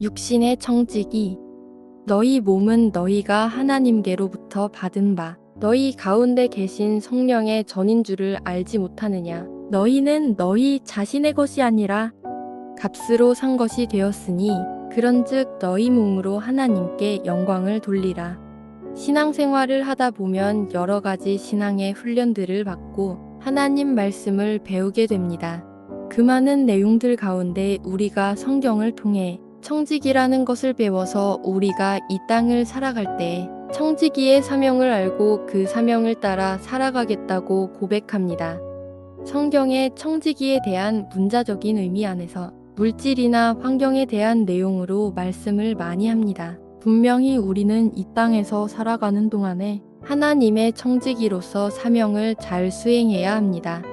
육신의 청지기. 너희 몸은 너희가 하나님께로부터 받은 바 너희 가운데 계신 성령의 전인 줄을 알지 못하느냐. 너희는 너희 자신의 것이 아니라 값으로 산 것이 되었으니 그런즉 너희 몸으로 하나님께 영광을 돌리라. 신앙생활을 하다 보면 여러 가지 신앙의 훈련들을 받고 하나님 말씀을 배우게 됩니다. 그 많은 내용들 가운데 우리가 성경을 통해 청지기라는 것을 배워서 우리가 이 땅을 살아갈 때 청지기의 사명을 알고 그 사명을 따라 살아가겠다고 고백합니다. 성경의 청지기에 대한 문자적인 의미 안에서 물질이나 환경에 대한 내용으로 말씀을 많이 합니다. 분명히 우리는 이 땅에서 살아가는 동안에 하나님의 청지기로서 사명을 잘 수행해야 합니다.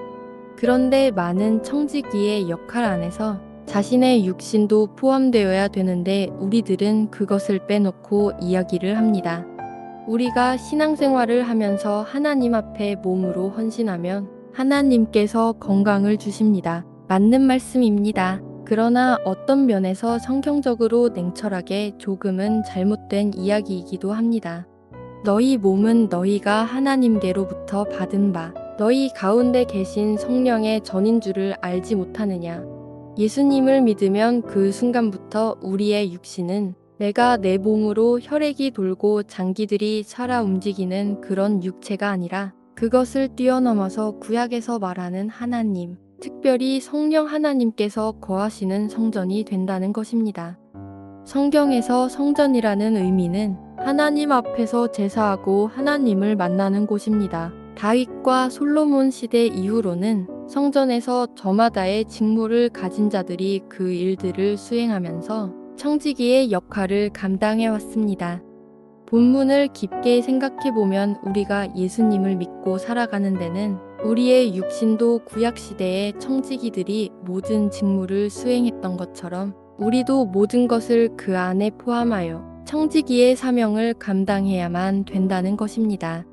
그런데 많은 청지기의 역할 안에서 자신의 육신도 포함되어야 되는데 우리들은 그것을 빼놓고 이야기를 합니다. 우리가 신앙생활을 하면서 하나님 앞에 몸으로 헌신하면 하나님께서 건강을 주십니다. 맞는 말씀입니다. 그러나 어떤 면에서 성경적으로 냉철하게 조금은 잘못된 이야기이기도 합니다. 너희 몸은 너희가 하나님께로부터 받은 바 너희 가운데 계신 성령의 전인 줄을 알지 못하느냐. 예수님을 믿으면 그 순간부터 우리의 육신은 내가 내 몸으로 혈액이 돌고 장기들이 살아 움직이는 그런 육체가 아니라 그것을 뛰어넘어서 구약에서 말하는 하나님, 특별히 성령 하나님께서 거하시는 성전이 된다는 것입니다. 성경에서 성전이라는 의미는 하나님 앞에서 제사하고 하나님을 만나는 곳입니다. 다윗과 솔로몬 시대 이후로는 성전에서 저마다의 직무를 가진 자들이 그 일들을 수행하면서 청지기의 역할을 감당해 왔습니다. 본문을 깊게 생각해보면 우리가 예수님을 믿고 살아가는 데는 우리의 육신도 구약시대의 청지기들이 모든 직무를 수행했던 것처럼 우리도 모든 것을 그 안에 포함하여 청지기의 사명을 감당해야만 된다는 것입니다.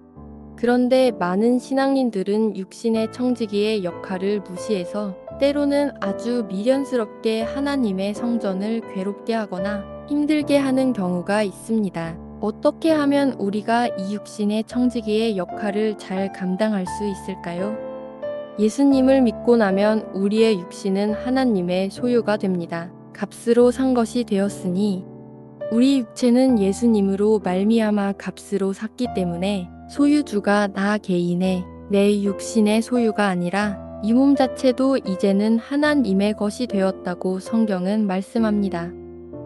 그런데 많은 신앙인들은 육신의 청지기의 역할을 무시해서 때로는 아주 미련스럽게 하나님의 성전을 괴롭게 하거나 힘들게 하는 경우가 있습니다. 어떻게 하면 우리가 이 육신의 청지기의 역할을 잘 감당할 수 있을까요? 예수님을 믿고 나면 우리의 육신은 하나님의 소유가 됩니다. 값으로 산 것이 되었으니 우리 육체는 예수님으로 말미암아 값으로 샀기 때문에 소유주가 나 개인의 내 육신의 소유가 아니라 이 몸 자체도 이제는 하나님의 것이 되었다고 성경은 말씀합니다.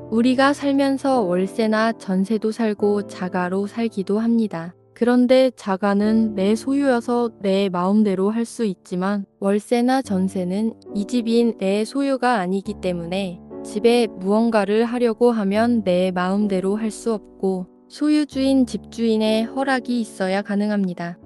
우리가 살면서 월세나 전세도 살고 자가로 살기도 합니다. 그런데 자가는 내 소유여서 내 마음대로 할 수 있지만 월세나 전세는 이 집인 내 소유가 아니기 때문에 집에 무언가를 하려고 하면 내 마음대로 할 수 없고 소유주인 집주인의 허락이 있어야 가능합니다.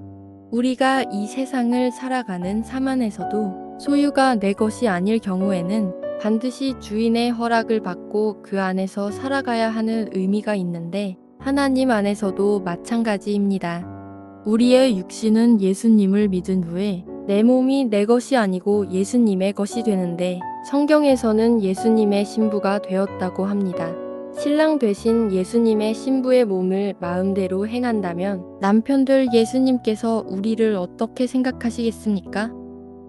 우리가 이 세상을 살아가는 삶 안에서도 소유가 내 것이 아닐 경우에는 반드시 주인의 허락을 받고 그 안에서 살아가야 하는 의미가 있는데 하나님 안에서도 마찬가지입니다. 우리의 육신은 예수님을 믿은 후에 내 몸이 내 것이 아니고 예수님의 것이 되는데 성경에서는 예수님의 신부가 되었다고 합니다. 신랑 되신 예수님의 신부의 몸을 마음대로 행한다면 남편들 예수님께서 우리를 어떻게 생각하시겠습니까?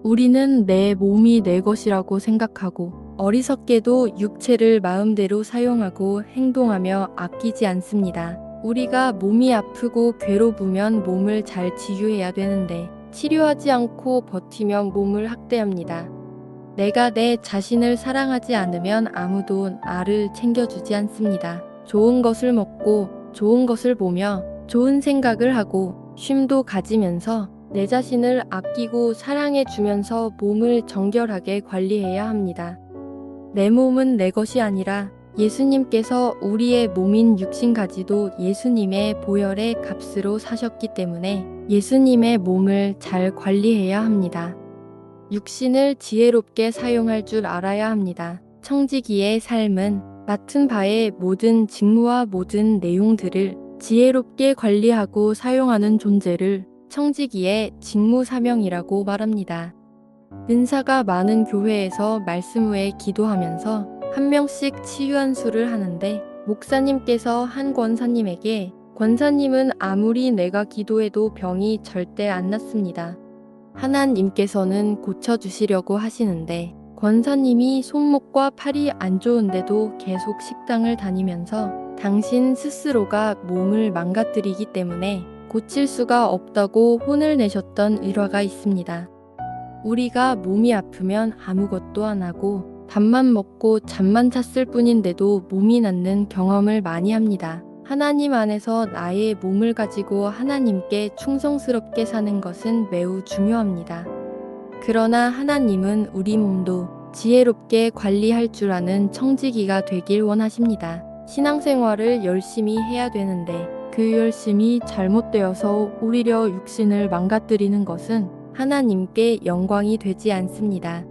우리는 내 몸이 내 것이라고 생각하고 어리석게도 육체를 마음대로 사용하고 행동하며 아끼지 않습니다. 우리가 몸이 아프고 괴로우면 몸을 잘 치유해야 되는데 치료하지 않고 버티면 몸을 학대합니다. 내가 내 자신을 사랑하지 않으면 아무도 나를 챙겨주지 않습니다. 좋은 것을 먹고 좋은 것을 보며 좋은 생각을 하고 쉼도 가지면서 내 자신을 아끼고 사랑해 주면서 몸을 정결하게 관리해야 합니다. 내 몸은 내 것이 아니라 예수님께서 우리의 몸인 육신까지도 예수님의 보혈의 값으로 사셨기 때문에 예수님의 몸을 잘 관리해야 합니다. 육신을 지혜롭게 사용할 줄 알아야 합니다. 청지기의 삶은 맡은 바의 모든 직무와 모든 내용들을 지혜롭게 관리하고 사용하는 존재를 청지기의 직무 사명이라고 말합니다. 은사가 많은 교회에서 말씀 후에 기도하면서 한 명씩 치유한수를 하는데 목사님께서 한 권사님에게 권사님은 아무리 내가 기도해도 병이 절대 안 낫습니다. 하나님께서는 고쳐주시려고 하시는데 권사님이 손목과 팔이 안 좋은데도 계속 식당을 다니면서 당신 스스로가 몸을 망가뜨리기 때문에 고칠 수가 없다고 혼을 내셨던 일화가 있습니다. 우리가 몸이 아프면 아무것도 안 하고 밥만 먹고 잠만 잤을 뿐인데도 몸이 낫는 경험을 많이 합니다. 하나님 안에서 나의 몸을 가지고 하나님께 충성스럽게 사는 것은 매우 중요합니다. 그러나 하나님은 우리 몸도 지혜롭게 관리할 줄 아는 청지기가 되길 원하십니다. 신앙생활을 열심히 해야 되는데 그 열심이 잘못되어서 오히려 육신을 망가뜨리는 것은 하나님께 영광이 되지 않습니다.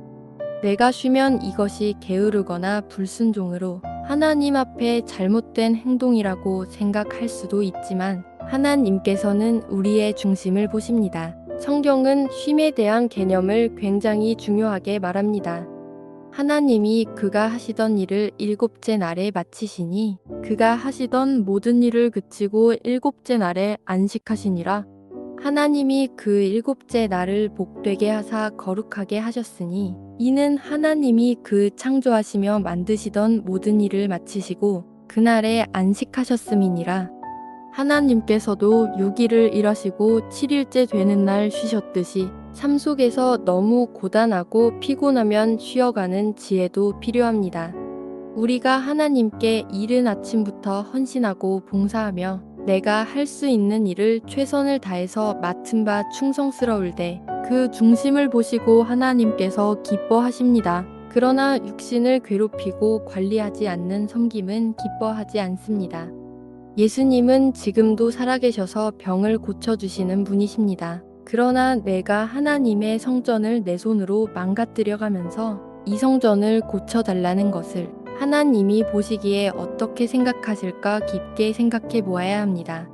내가 쉬면 이것이 게으르거나 불순종으로 하나님 앞에 잘못된 행동이라고 생각할 수도 있지만 하나님께서는 우리의 중심을 보십니다. 성경은 쉼에 대한 개념을 굉장히 중요하게 말합니다. 하나님이 그가 하시던 일을 일곱째 날에 마치시니 그가 하시던 모든 일을 그치고 일곱째 날에 안식하시니라. 하나님이 그 일곱째 날을 복되게 하사 거룩하게 하셨으니 이는 하나님이 그 창조하시며 만드시던 모든 일을 마치시고 그날에 안식하셨음이니라. 하나님께서도 6일을 일하시고 7일째 되는 날 쉬셨듯이 삶 속에서 너무 고단하고 피곤하면 쉬어가는 지혜도 필요합니다. 우리가 하나님께 이른 아침부터 헌신하고 봉사하며 내가 할 수 있는 일을 최선을 다해서 맡은 바 충성스러울 때 그 중심을 보시고 하나님께서 기뻐하십니다. 그러나 육신을 괴롭히고 관리하지 않는 섬김은 기뻐하지 않습니다. 예수님은 지금도 살아계셔서 병을 고쳐주시는 분이십니다. 그러나 내가 하나님의 성전을 내 손으로 망가뜨려 가면서 이 성전을 고쳐달라는 것을 하나님이 보시기에 어떻게 생각하실까 깊게 생각해 보아야 합니다.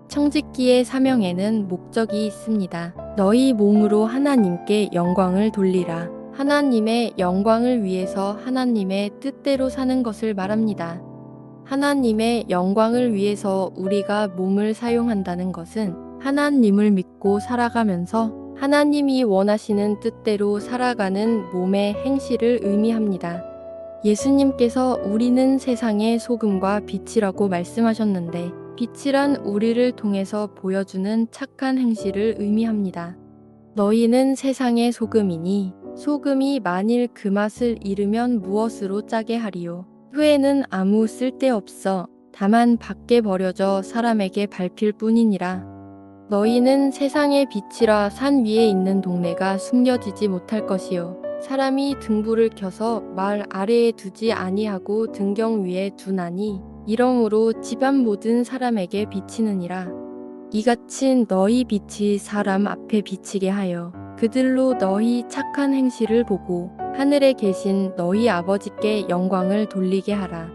청지기의 사명에는 목적이 있습니다. 너희 몸으로 하나님께 영광을 돌리라. 하나님의 영광을 위해서 하나님의 뜻대로 사는 것을 말합니다. 하나님의 영광을 위해서 우리가 몸을 사용한다는 것은 하나님을 믿고 살아가면서 하나님이 원하시는 뜻대로 살아가는 몸의 행실을 의미합니다. 예수님께서 우리는 세상의 소금과 빛이라고 말씀하셨는데 빛이란 우리를 통해서 보여주는 착한 행실을 의미합니다. 너희는 세상의 소금이니 소금이 만일 그 맛을 잃으면 무엇으로 짜게 하리요. 후에는 아무 쓸데없어 다만 밖에 버려져 사람에게 밟힐 뿐이니라. 너희는 세상의 빛이라 산 위에 있는 동네가 숨겨지지 못할 것이요. 사람이 등불을 켜서 말 아래에 두지 아니하고 등경 위에 두나니 이러므로 집안 모든 사람에게 비치느니라. 이같이 너희 빛이 사람 앞에 비치게 하여 그들로 너희 착한 행실을 보고 하늘에 계신 너희 아버지께 영광을 돌리게 하라.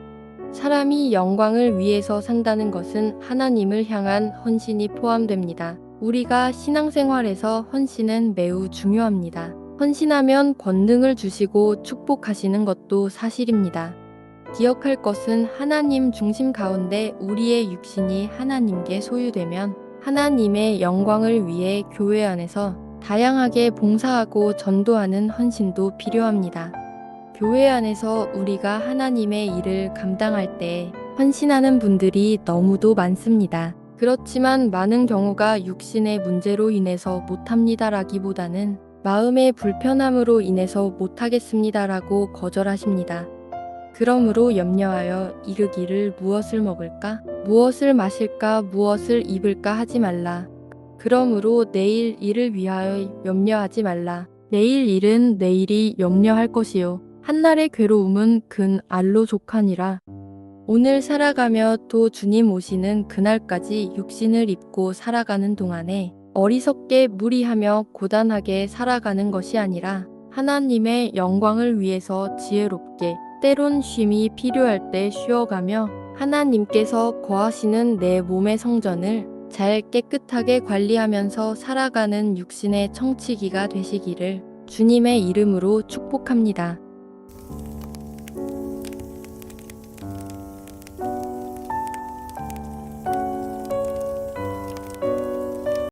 사람이 영광을 위해서 산다는 것은 하나님을 향한 헌신이 포함됩니다. 우리가 신앙생활에서 헌신은 매우 중요합니다. 헌신하면 권능을 주시고 축복하시는 것도 사실입니다. 기억할 것은 하나님 중심 가운데 우리의 육신이 하나님께 소유되면 하나님의 영광을 위해 교회 안에서 다양하게 봉사하고 전도하는 헌신도 필요합니다. 교회 안에서 우리가 하나님의 일을 감당할 때 헌신하는 분들이 너무도 많습니다. 그렇지만 많은 경우가 육신의 문제로 인해서 못합니다라기보다는 마음의 불편함으로 인해서 못하겠습니다라고 거절하십니다. 그러므로 염려하여 이르기를 무엇을 먹을까? 무엇을 마실까? 무엇을 입을까? 하지 말라. 그러므로 내일 일을 위하여 염려하지 말라. 내일 일은 내일이 염려할 것이요. 한날의 괴로움은 근 알로 족하니라. 오늘 살아가며 또 주님 오시는 그날까지 육신을 입고 살아가는 동안에 어리석게 무리하며 고단하게 살아가는 것이 아니라 하나님의 영광을 위해서 지혜롭게 때론 쉼이 필요할 때 쉬어가며 하나님께서 거하시는 내 몸의 성전을 잘 깨끗하게 관리하면서 살아가는 육신의 청치기가 되시기를 주님의 이름으로 축복합니다.